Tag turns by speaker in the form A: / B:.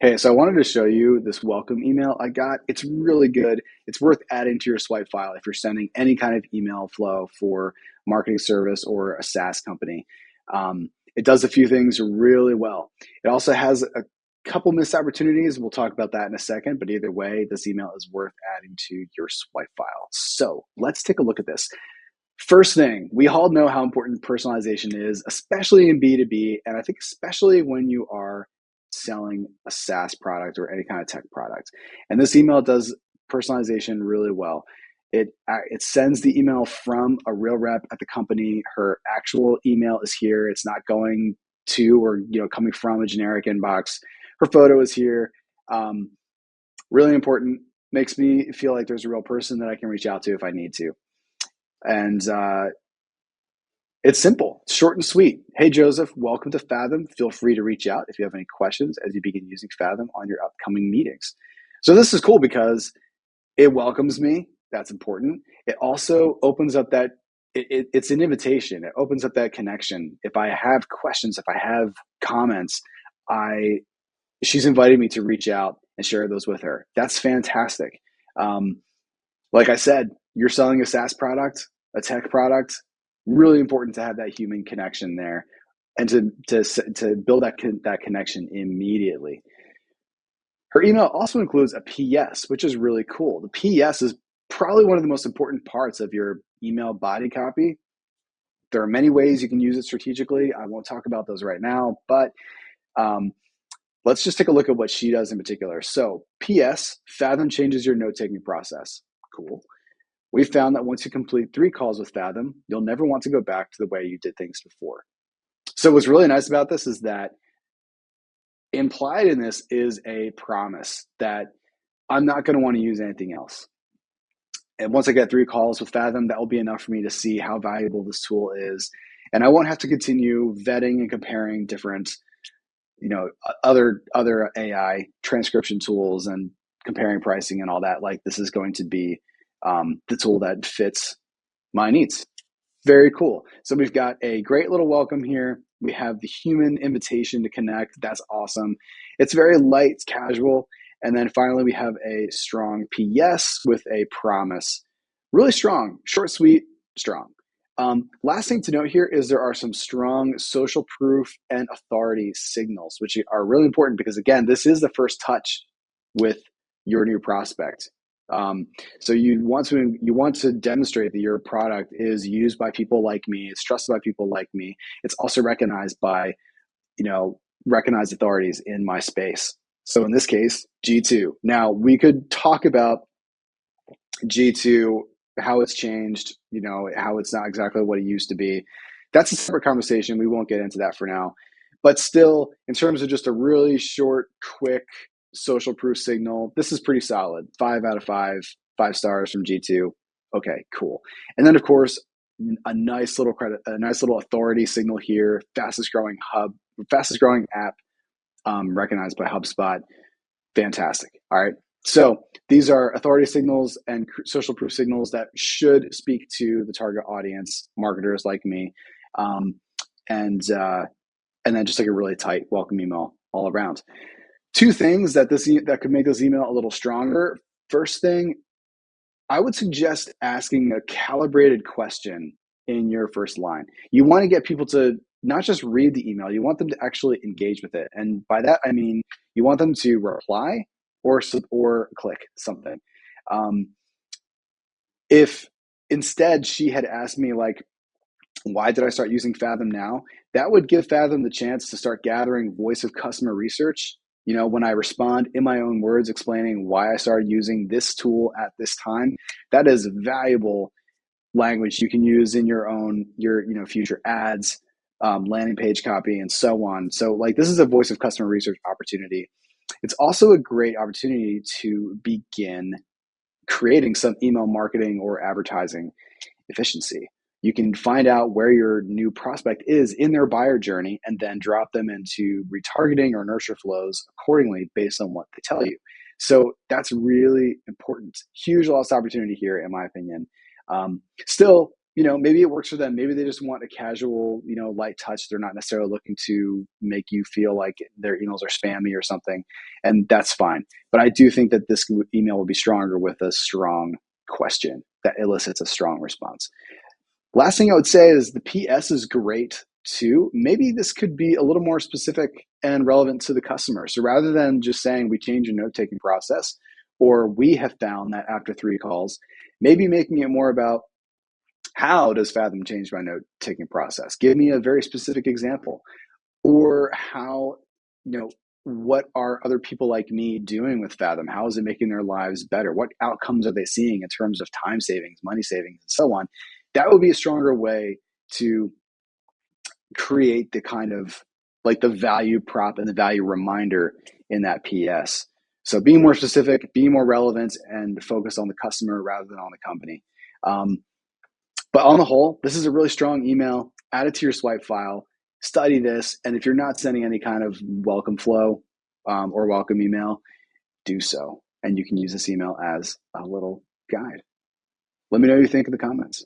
A: Hey, so I wanted to show you this welcome email I got. It's really good. It's worth adding to your swipe file if you're sending any kind of email flow for marketing service or a SaaS company. It does a few things really well. It also has a couple missed opportunities. We'll talk about that in a second, but either way, this email is worth adding to your swipe file. So let's take a look at this. First thing, we all know how important personalization is, especially in B2B, and I think especially when you are selling a SaaS product or any kind of tech product. And this email does personalization really well. It sends the email from a real rep at the company. Her actual email is here. It's not going to or coming from a generic inbox. Her photo is here. Um, Really important. Makes me feel like there's a real person that I can reach out to if I need to. And it's simple, short and sweet. Hey, Joseph, welcome to Fathom. Feel free to reach out if you have any questions as you begin using Fathom on your upcoming meetings. So this is cool because it welcomes me. That's important. It also opens up that it's an invitation. It opens up that connection. If I have questions, if I have comments, I she's invited me to reach out and share those with her. That's fantastic. Um, like I said, you're selling a SaaS product, a tech product. Really important to have that human connection there, and to build that connection immediately. Her email also includes a PS, which is really cool. The PS is probably one of the most important parts of your email body copy. There are many ways you can use it strategically. I won't talk about those right now, but um, let's just take a look at what she does in particular. So, PS, Fathom changes your note taking process. Cool. We found that once you complete 3 calls with Fathom, you'll never want to go back to the way you did things before. So what's really nice about this is that implied in this is a promise that I'm not going to want to use anything else. And once I get 3 calls with Fathom, that will be enough for me to see how valuable this tool is. And I won't have to continue vetting and comparing different, other AI transcription tools and comparing pricing and all that. Like, this is going to be the tool that fits my needs. Very cool. So we've got a great little welcome here. We have the human invitation to connect. That's awesome. It's very light, it's casual. And then finally, we have a strong PS with a promise. Really strong, short, sweet, strong. Last thing to note here is there are some strong social proof and authority signals, which are really important because, again, this is the first touch with your new prospect. So you want to demonstrate that your product is used by people like me. It's trusted by people like me. It's also recognized by, recognized authorities in my space. So in this case, G2. Now we could talk about G2, how it's changed, how it's not exactly what it used to be. That's a separate conversation. We won't get into that for now. But still, in terms of just a really short, quick social proof signal, this is pretty solid. 5 out of 5, 5 stars from G2. Okay, cool. And then of course, a nice little authority signal here. Fastest growing app, recognized by HubSpot. Fantastic. All right. So these are authority signals and social proof signals that should speak to the target audience, marketers like me, and then just like a really tight welcome email all around. 2 things that could make this email a little stronger. First thing, I would suggest asking a calibrated question in your first line. You want to get people to not just read the email, you want them to actually engage with it. And by that, I mean, you want them to reply or click something. If instead she had asked me, like, why did I start using Fathom now? That would give Fathom the chance to start gathering voice of customer research. When I respond in my own words, explaining why I started using this tool at this time, that is valuable language you can use in your future ads, landing page copy, and so on. So like, this is a voice of customer research opportunity. It's also a great opportunity to begin creating some email marketing or advertising efficiency. You can find out where your new prospect is in their buyer journey and then drop them into retargeting or nurture flows accordingly based on what they tell you. So that's really important. Huge lost opportunity here, in my opinion. Still, maybe it works for them. Maybe they just want a casual, light touch. They're not necessarily looking to make you feel like their emails are spammy or something, and that's fine. But I do think that this email will be stronger with a strong question that elicits a strong response. Last thing I would say is the PS is great too. Maybe this could be a little more specific and relevant to the customer. So rather than just saying we change a note taking process, or we have found that after 3 calls, maybe making it more about how does Fathom change my note taking process? Give me a very specific example. Or how, what are other people like me doing with Fathom? How is it making their lives better? What outcomes are they seeing in terms of time savings, money savings, and so on? That would be a stronger way to create the kind of like the value prop and the value reminder in that PS. So being more specific, being more relevant, and focus on the customer rather than on the company. But on the whole, this is a really strong email. Add it to your swipe file. Study this, and if you're not sending any kind of welcome flow or welcome email, do so. And you can use this email as a little guide. Let me know what you think in the comments.